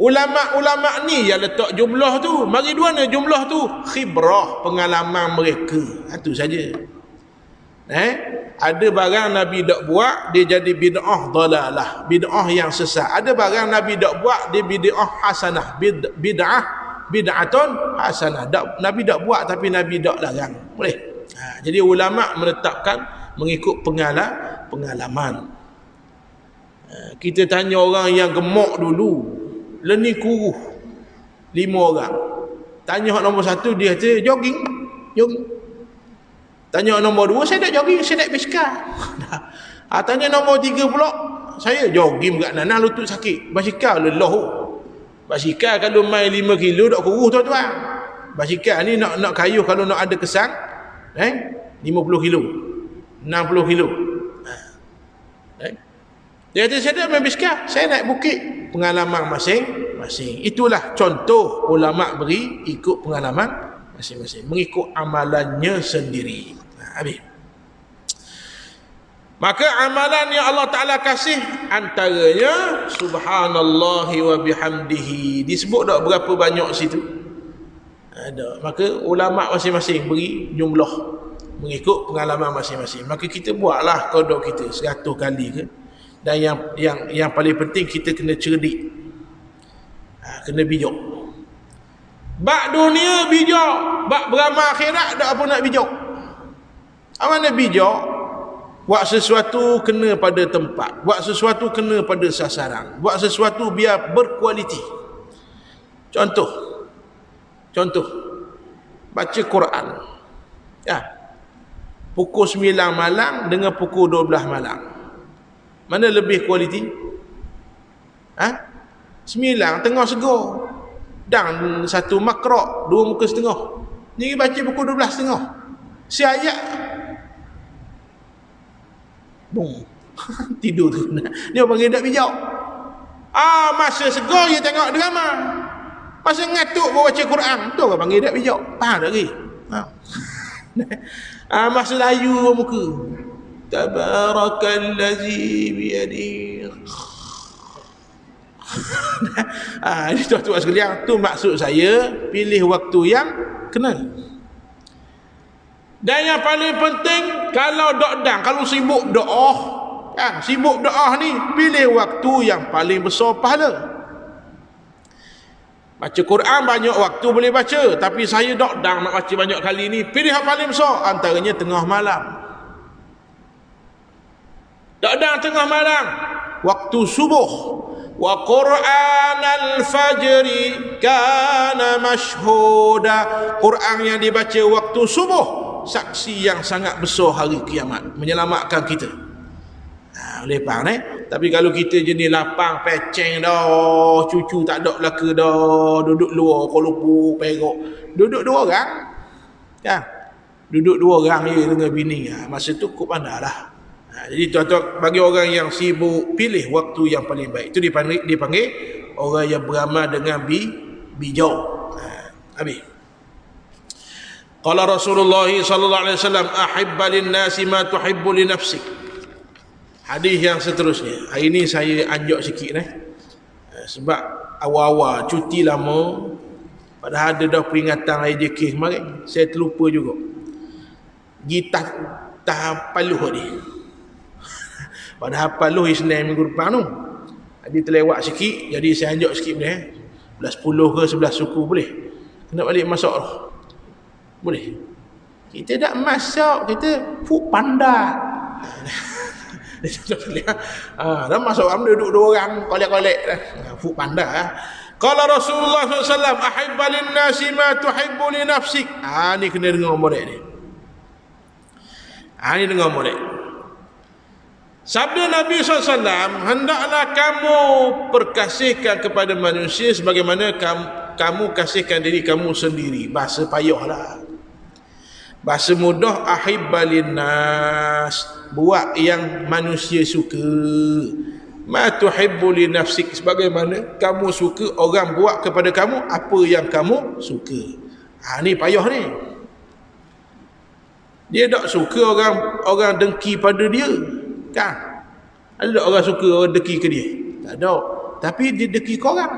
S1: Ulama-ulama ni yang letak jumlah tu, mari di mana jumlah tu? Khibrah, pengalaman mereka. Itu saja. Ada barang Nabi tak buat, dia jadi bid'ah dalalah, bid'ah yang sesat. Ada barang Nabi tak buat, dia bid'ah hasanah, bid'atun hasanah. Nabi tak buat tapi Nabi tak larang. Boleh. Jadi ulama menetapkan mengikut pengalaman. Kita tanya orang yang gemuk dulu, lenih kuruh 5 orang. Tanya nombor 1, dia kata jogging. Tanya nombor 2, saya tak jogging, saya naik basikal. Tanya nombor 3 pula, saya jogging kat nana lutut sakit. Basikal lelah. Basikal kalau main 5 kilo tak kuruh tuan-tuan. Basikal ni nak kayuh kalau nak ada kesan 50 kilo, 60 kilo. Dia kata saya tak main basikal, saya naik bukit. Pengalaman masing-masing. Itulah contoh ulama beri ikut pengalaman masing-masing, mengikut amalannya sendiri. Habis. Maka amalan yang Allah Ta'ala kasih antaranya subhanallahi wa bihamdihi. Disebut tak berapa banyak situ? Ada. Maka ulama masing-masing beri jumlah mengikut pengalaman masing-masing. Maka kita buatlah qada kita 100 kali ke. Dan yang paling penting kita kena cerdik. Kena bijak. Bak dunia bijak, bak beramal akhirat tak apa nak bijak. Mana bijak? Buat sesuatu kena pada tempat, buat sesuatu kena pada sasaran, buat sesuatu biar berkualiti. Contoh baca Quran. Pukul 9 malam dengan pukul 12 malam, mana lebih kualiti? 9 tengah segar, dan 1 makra' 2 muka setengah. Ni baca pukul 12 setengah. Si ayat tidur tu. Dia panggil tak bijak. Masa segar dia tengok drama, masa ngatuk bawa baca Quran, tu orang panggil tak bijak. Faham tak lagi? Masa layu muka, tabarakallazi biyadihi. Ini tuan-tuan sekalian, tu maksud saya, pilih waktu yang kena. Dan yang paling penting, kalau dokdang, kalau sibuk doa, sibuk doa ni, pilih waktu yang paling besar pahala. Baca Quran banyak waktu boleh baca, tapi saya tak nak baca banyak kali ni. Pilih yang paling besar, antaranya tengah malam. Tak tengah malam, waktu subuh. Wa Qur'an al-fajri kana mashhuda. Quran yang dibaca waktu subuh, saksi yang sangat besar hari kiamat, menyelamatkan kita. Boleh faham Tapi kalau kita jenis lapang peceng dah, cucu tak ada belaka dah, duduk luar Kuala Lumpur, Perak, duduk 2 orang ya, duduk 2 orang je dengan bini, masa tu cukup pandai lah. Jadi tuan-tuan, bagi orang yang sibuk, pilih waktu yang paling baik. Itu dipanggil orang yang beramal dengan bijak. Habis. Qala Rasulullah sallallahu alaihi wasallam, ahibba lin-nasi ma tuhibbu li nafsik. Hadis yang seterusnya. Hari ni saya anjak sikit sebab awal-awal cuti lama, padahal ada dah peringatan IJK kemarin, saya terlupa juga. Tahap paluh ni. Padahal paluh Isnin minggu depan tu. Jadi terlewat sikit, jadi saya anjak sikit boleh 11.10 ke 11 suku boleh. Kena balik masak dah. Boleh. Kita tak masak, kita food panda. Dah masuk orang duduk 2 orang kolek-kolek dah. Food panda. Qala Rasulullah SAW, ahibba lin-nasi ma tuhibbu li nafsik. Ni kena dengar molek ni. Ni dengar molek. Sabda Nabi SAW, hendaklah kamu perkasihkan kepada manusia sebagaimana kamu kasihkan diri kamu sendiri. Bahasa payahlah. Bahasa mudah, ahibbalin nas, buat yang manusia suka. Ma tuhibbu li nafsik, sebagaimana kamu suka orang buat kepada kamu apa yang kamu suka. Ni payah ni. Dia tak suka orang dengki pada dia, kan? Ada tak orang suka orang dengki ke dia? Tak ada. Tapi dia dengki ke orang.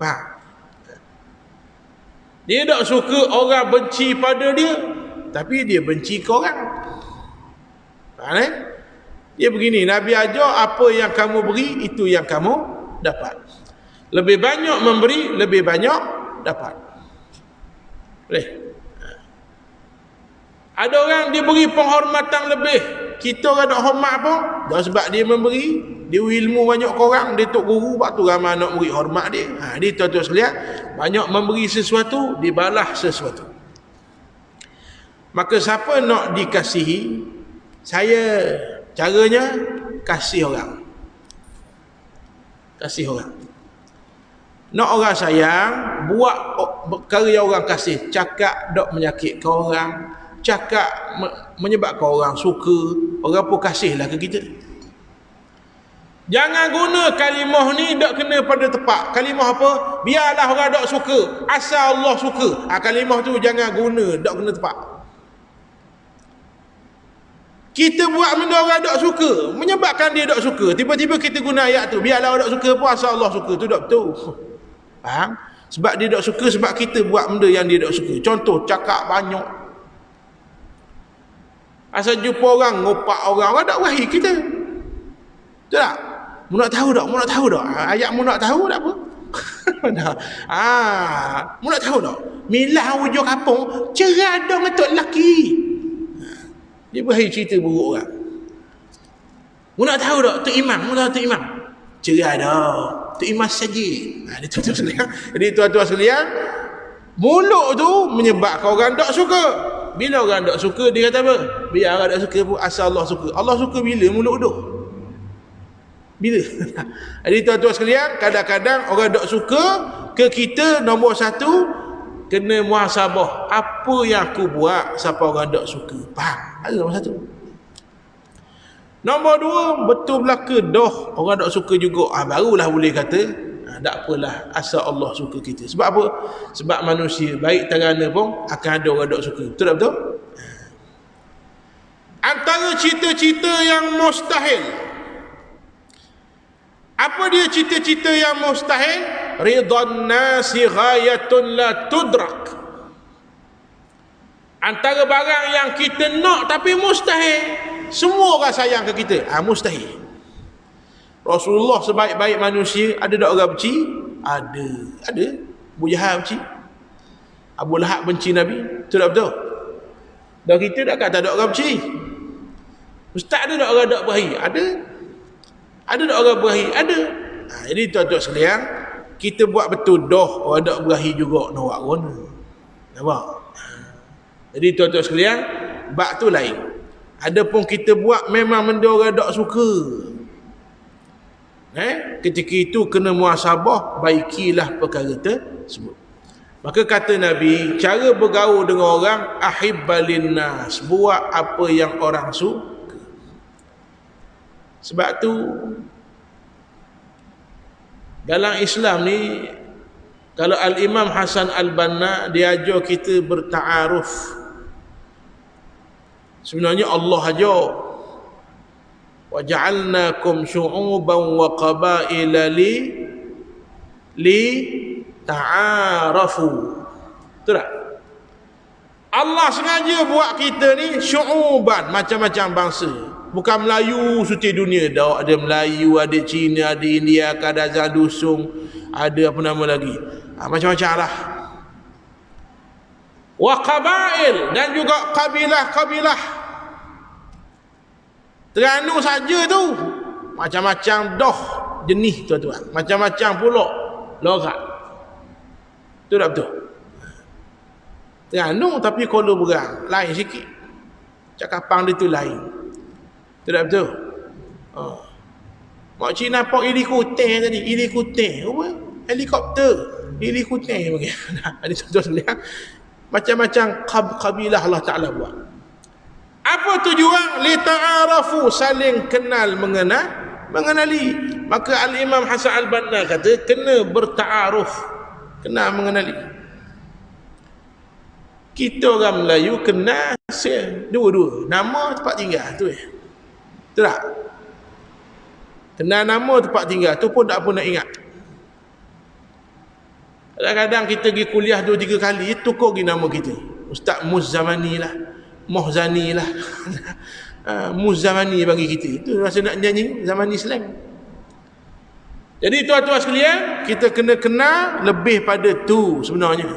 S1: Faham? Dia tak suka orang benci pada dia, tapi dia benci ke orang. Faham Dia begini, Nabi ajar apa yang kamu beri, itu yang kamu dapat. Lebih banyak memberi, lebih banyak dapat. Boleh? Ada orang dia beri penghormatan lebih, kita orang nak hormat pun dah sebab dia memberi, dia ilmu banyak korang, dia tok guru, waktu ramai nak beri hormat dia. Dia tuan-tuan sekalian, banyak memberi sesuatu, dibalas sesuatu. Maka siapa nak dikasihi, saya caranya kasih orang. Kasih orang. Nak orang sayang, buat perkara yang orang kasih, cakap dok menyakitkan orang, cakap menyebabkan orang suka, orang pun kasihlah ke kita. Jangan guna kalimah ni dok kena pada tepat. Kalimah apa? Biarlah orang dok suka, asal Allah suka. Kalimah tu jangan guna dok kena tepat. Kita buat benda orang dok suka, menyebabkan dia dok suka. Tiba-tiba kita guna ayat tu, biarlah orang dok suka pun asal Allah suka. Tu dok betul. Faham? Sebab dia dok suka, sebab kita buat benda yang dia dok suka. Contoh, cakap banyak. Asal jumpa orang, ngopak orang tak wahai kita. Betul tak? Mu nak tahu tak? Mu nak tahu tak? Ayat mu nak tahu tak apa? Mu nak tahu tak? Milah hujung kampung, cerai dong untuk lelaki. Dia wahai cerita buruk orang. Mu nak tahu tak? Tok Imam, mu tahu Tok Imam? Cerai dah. Tok Imam saja. Dia tuan-tuan sekalian. Jadi tuan-tuan sekalian, mulut tu menyebabkan orang tak suka. Bila orang tak suka, dia kata apa? Biar orang tak suka pun asal Allah suka. Allah suka bila mulut tu? Bila? Jadi tuan-tuan sekalian, kadang-kadang orang tak suka ke kita, nombor 1 kena muhasabah. Apa yang aku buat siapa orang tak suka? Faham? Ada nombor 1. Nombor 2, betul belaka dah orang tak suka juga. Barulah boleh kata tak apalah, asal Allah suka kita. Sebab apa? Sebab manusia baik tarana pun akan ada orang tak suka. Betul tak betul? Antara cita-cita yang mustahil. Apa dia cita-cita yang mustahil? Ridhan nasi ghayatun la tudrak. Antara barang yang kita nak tapi mustahil, semua orang sayang ke kita. Mustahil. Rasulullah sebaik-baik manusia, ada tak orang benci? Ada. Abu Jahal benci. Abu Lahab benci Nabi. Betul tak betul? Dah kita dah kata ada orang benci. Ustaz ada tak orang tak berahi? Ada. Ada tak orang berahi? Ada. Jadi tuan-tuan sekalian, kita buat betul dah orang tak berahi juga nak buat guna. Nampak? Jadi tuan-tuan sekalian, bab tu lain. Adapun kita buat memang benda orang tak suka. Ketika itu kena muhasabah, baikilah perkara tersebut. Maka kata Nabi, cara bergaul dengan orang, ahibbalin nas, buat apa yang orang suka. Sebab tu dalam Islam ni, kalau Al-Imam Hasan Al-Banna dia ajar kita berta'aruf. Sebenarnya Allah ajar, wa ja'alnakum syu'uban wa qabaila li ta'arafu. Betul tak? Allah sengaja buat kita ni syu'uban, macam-macam bangsa. Bukan Melayu suti dunia dah. Ada Melayu, ada Cina, ada India, ada Zadusung, ada apa nama lagi, macam-macam lah. Wa qabail, dan juga kabilah-kabilah. Terengganu saja tu macam-macam dah jenis tuan-tuan, macam-macam pula logat. Betul tak betul? Terengganu tapi Kuala Berang lain sikit, cakapan dia tu lain. Betul tak betul? Mak cik nampak helikopter tadi, helikopter apa? Helikopter, helikopter panggil. Ada tuan-tuan sekalian, macam-macam kabilah Allah Ta'ala buat. Apa tujuan? Li ta'arafu, saling kenal mengenali. Maka Al-Imam Hasan Al-Banna kata kena berta'aruf, kenal mengenali. Kita orang Melayu kenal dua-dua, nama tempat tinggal tu. Betul tak? Kenal nama tempat tinggal tu pun tak pun nak ingat. Kadang-kadang kita pergi kuliah 2-3 kali, tukar lagi nama kita. Ustaz Muzzamani lah, Mohzani lah. Muzzamani bagi kita. Itu rasa nak nyanyi zaman Islam. Jadi tuan-tuan sekalian, kita kena kenal lebih pada tu sebenarnya.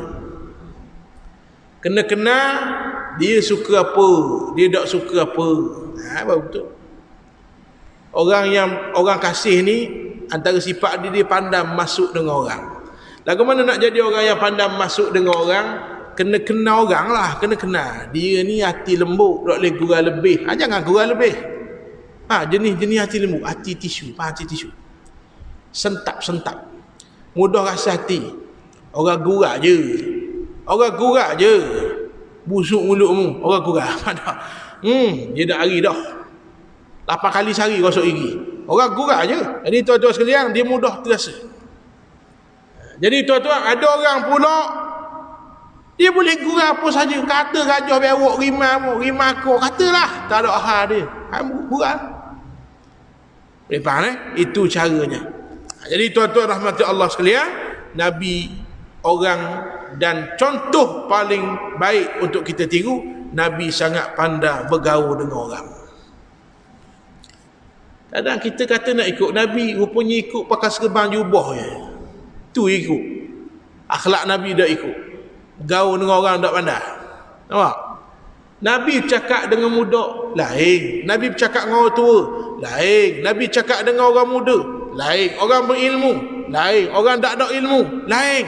S1: Kena kenal dia suka apa, dia tak suka apa. Baru betul. Orang kasih ni, antara sifat dia pandai masuk dengan orang. Lagu mana nak jadi orang yang pandai masuk dengan orang? Kena kenal orang lah, kena kenal. Dia ni hati lembut, tak boleh gurau lebih. Jangan gurau lebih. Jenis-jenis hati lembut, hati tisu, hati tisu. Sentap-sentap. Mudah rasa hati. Orang gurau je. Orang gurau je. Busuk mulutmu, orang gurau. Dia dah hari dah. 8 kali sehari gosok gigi. Orang gurau je. Jadi tuan-tuan sekalian, dia mudah terasa. Jadi tuan-tuan, ada orang pula dia boleh gurau apa saja, kata gajah bewok rimah kau, katalah, tak ada hal dia. Gurau. Boleh faham Itu caranya. Jadi tuan-tuan rahmati Allah sekalian, Nabi orang dan contoh paling baik untuk kita tiru, Nabi sangat pandai bergaul dengan orang. Kadang kita kata nak ikut Nabi, rupanya ikut pakai serban jubah je. Tu ikut. Akhlak Nabi dah ikut. Gaul dengan orang tak pandai. Nampak? Nabi bercakap dengan muda, lain. Nabi bercakap dengan orang tua, lain. Nabi bercakap dengan orang muda, lain. Orang berilmu, lain. Orang tak ada ilmu, lain.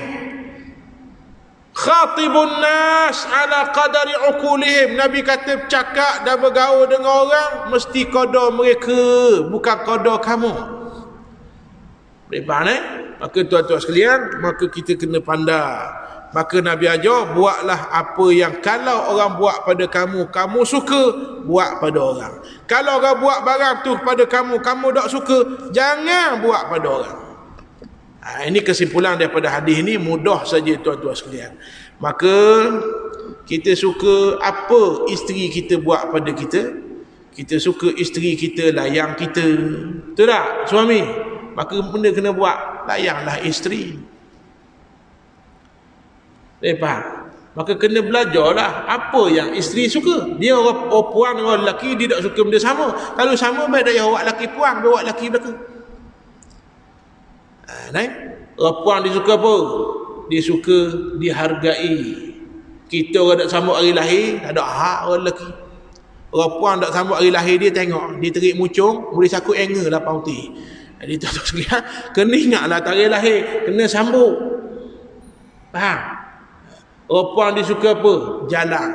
S1: Khatibun nas ala qadari uqulihim. Nabi kata bercakap dan bergaul dengan orang mesti qadar mereka, bukan qadar kamu. Boleh faham Maka tuan-tuan sekalian, maka kita kena pandai. Maka Nabi ajar, buatlah apa yang kalau orang buat pada kamu, kamu suka, buat pada orang. Kalau orang buat barang tu pada kamu, kamu tak suka, jangan buat pada orang. Ini kesimpulan daripada hadis ini, mudah saja tuan-tuan sekalian. Maka kita suka apa isteri kita buat pada kita, kita suka isteri kita layan kita. Betul tak suami? Maka benda kena buat, layanglah isteri. Faham? Maka kena belajarlah apa yang isteri suka. Dia orang puan, orang lelaki, dia tak suka benda sama. Kalau sama, baik dah awak lelaki puan, awak lelaki belaka. Orang puan dia suka apa? Dia suka dihargai. Kita orang tak sambut hari lahir, tak ada hak orang lelaki. Orang puan tak sambut hari lahir dia, tengok dia terik muncung, boleh sakut anger lah pauti. Jadi tuan-tuan sekalian, kena ingatlah tarikh lahir, kena sambut. Faham? Orang puan dia suka apa? Jalan.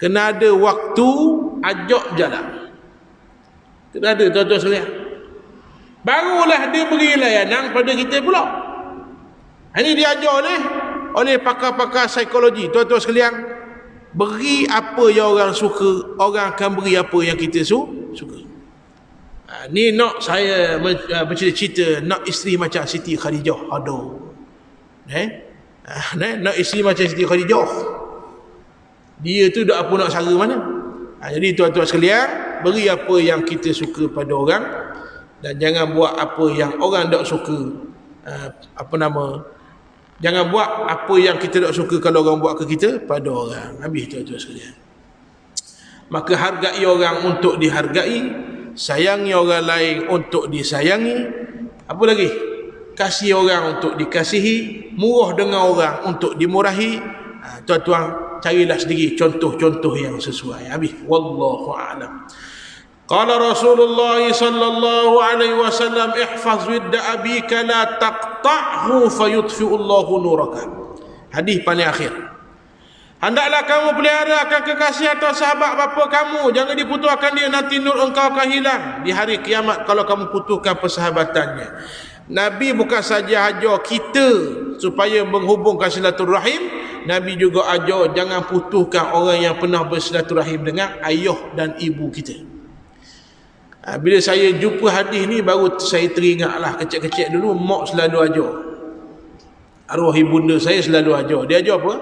S1: Kena ada waktu ajak jalan. Kena ada tuan-tuan sekalian. Barulah dia beri layanan pada kita pula. Ini diajar oleh pakar-pakar psikologi. Tuan-tuan sekalian, beri apa yang orang suka, orang akan beri apa yang kita suka. Ni nak saya bercerita nak isteri macam Siti Khadijah. Aduh. Nak isteri macam Siti Khadijah. Dia tu dak apa nak cara mana. Jadi tuan-tuan sekalian, beri apa yang kita suka pada orang dan jangan buat apa yang orang tak suka. Jangan buat apa yang kita tak suka kalau orang buat ke kita pada orang. Habis tuan-tuan sekalian. Maka hargai orang untuk dihargai, sayangi orang lain untuk disayangi. Apa lagi? Kasih orang untuk dikasihi, murah dengan orang untuk dimurahi. Tuan-tuan, carilah sendiri contoh-contoh yang sesuai. Habis. Wallahu a'lam. Qala Rasulullah sallallahu alaihi wasallam, ihfaz widda abika la taqta'hu fayutfi'u Allahu nuraka. Hadis paling akhir. Hendaklah kamu pelihara akan kekasih atau sahabat bapa kamu, jangan diputuskan dia, nanti nur engkau akan hilang di hari kiamat kalau kamu putuskan persahabatannya. Nabi bukan saja ajar kita supaya menghubungkan silaturahim, Nabi juga ajar jangan putuskan orang yang pernah bersilaturahim dengan ayah dan ibu kita. Bila saya jumpa hadis ni baru saya teringatlah, kecil-kecil dulu mak selalu ajar. Arwah ibunda saya selalu ajar. Dia ajar apa?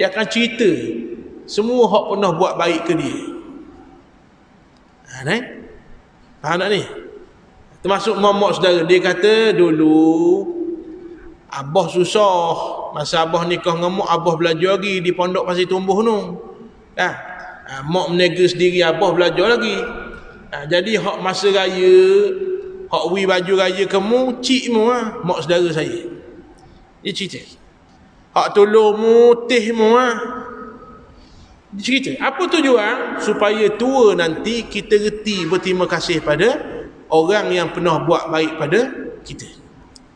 S1: Dia akan cerita semua hak pernah buat baik ke dia. Faham tak ni? Termasuk mak saudara. Dia kata dulu abah susah. Masa abah nikah dengan mak, abah belajar lagi di pondok Pasir Tumbuh tu. Mak menega sendiri, abah belajar lagi. Jadi hak masa raya, hak beri baju raya kamu, cik mu mak saudara saya. Dia cerita. Hak tolongmu, tehmu dia cerita. Apa tujuan? Supaya tua nanti kita reti berterima kasih pada orang yang pernah buat baik pada kita.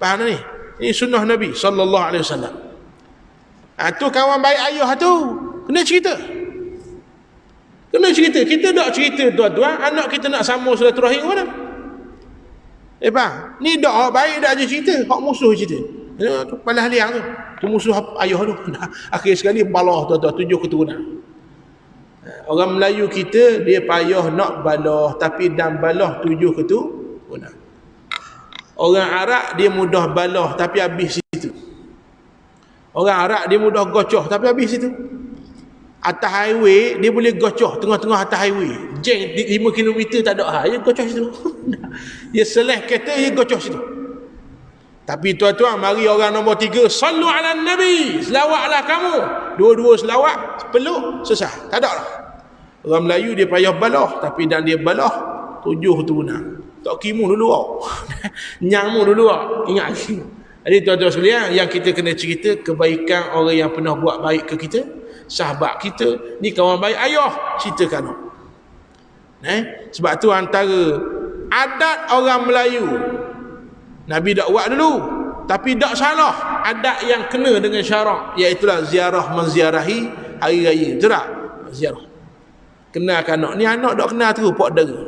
S1: Faham ni? Ini sunnah Nabi sallallahu alaihi wasallam. Tu kawan baik ayah tu, kena cerita. Kena cerita. Kita tak cerita tuan-tuan, anak kita nak sambung silaturahim mana? Faham? Ni dak hak baik dak je cerita, hak musuh cerita. Tu palah liang tu. Tu musuh ayah tu. Akhir sekali balah tuan-tuan 7 keturunan. Orang Melayu kita dia payah nak balah, tapi dan balah 7 keturunan. Orang Arab dia mudah balah tapi habis situ. Orang Arab dia mudah gocoh tapi habis situ. Atas highway dia boleh gocoh tengah-tengah atas highway. Jeng 5 km tak ada hal, dia gocoh situ. Dia seleh kereta dia gocoh situ. Tapi tuan-tuan, mari orang nombor 3, sallu ala nabi, selawatlah kamu. Dua-dua selawat, peluk, selesai. Tak ada lah. Orang Melayu dia payah balah, tapi dan dia balah 7 keturunan. Tak kimu dulu awak. Nyangmu dulu awak. Ingat. Jadi tuan-tuan sekalian, yang kita kena cerita kebaikan orang yang pernah buat baik ke kita, sahabat kita, ni kawan baik ayah, ceritakan. Sebab tu antara adat orang Melayu, Nabi dak buat dulu, tapi dak salah. Adat yang kena dengan syarak, iaitulah ziarah menziarahi hari raya. Betul tak? Ziarah. Kenalkan anak. Ni anak dak kenal terus pok dera.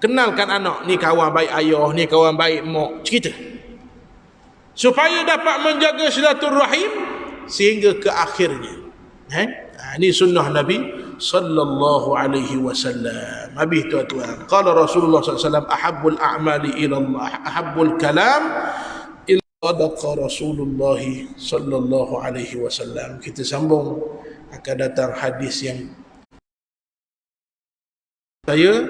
S1: Kenalkan anak, ni kawan baik ayah, ni kawan baik mak. Cerita. Supaya dapat menjaga silaturahim sehingga ke akhirnya. Ini sunnah Nabi sallallahu alaihi wasallam. Habis tuan-tuan, qala Rasulullah sallallahu alaihi wasallam, ahabbul a'mali ila Allah, ahabbul kalam ila sadaqa Rasulullah sallallahu alaihi wasallam. Kita sambung, akan datang hadis yang saya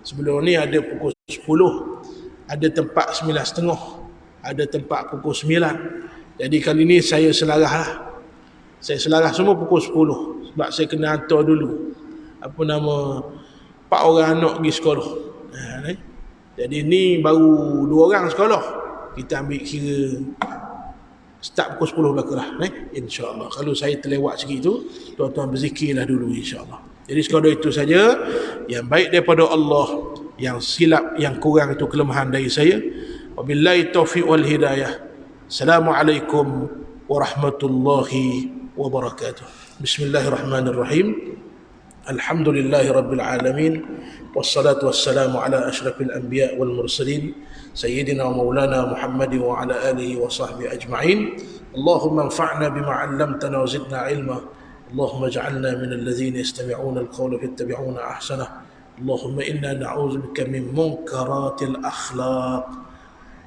S1: sebelum ni ada pukul 10, ada tempat 9.30, ada tempat pukul 9. Jadi kali ni saya selarah lah. Saya selarah semua pukul 10 sebab saya kena hantar dulu 4 orang anak pergi sekolah. Jadi ni baru 2 orang sekolah. kita ambil kira start pukul 10 belakang lah, insya-Allah. Kalau saya terlewat sikit tu, tuan-tuan berzikirlah dulu insya-Allah. Jadi sekadar itu saja, yang baik daripada Allah, yang silap, yang kurang itu kelemahan dari saya. Wabillahi taufiq wal hidayah. Assalamualaikum warahmatullahi wabarakatuh. Bismillahirrahmanirrahim. Alhamdulillahi rabbil alamin. Wassalatu wassalamu ala ashrafil anbiya wal mursalin sayyidina wa maulana Muhammad wa ala alihi wa sahbihi ajma'in. Allahumma anfa'na bima 'allamtana wa zidna ilma. Allahumma ij'alna min alladhina yastami'una al-qawla fayattabi'una ahsanah. Allahumma inna na'udzu bika min munkaratil akhlaq.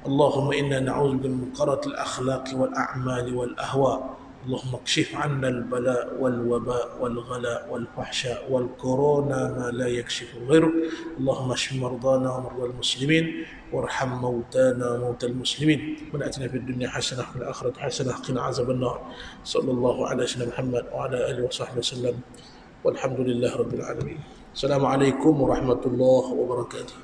S1: Allahumma inna na'udzu bika min munkaratil akhlaq wal a'mal wal ahwa. اللهم اكشف عنا البلاء والوباء والغلاء والفحشاء والكورونا ما لا يكشف غيرك. اللهم اشف مرضانا ومرضى المسلمين وارحم موتانا وموتى المسلمين. ربنا اتنا في الدنيا حسنه وفي الاخره حسنه وقنا عذاب النار. صلى الله على سيدنا محمد وعلى اله وصحبه وسلم والحمد لله رب العالمين. السلام عليكم ورحمه الله وبركاته.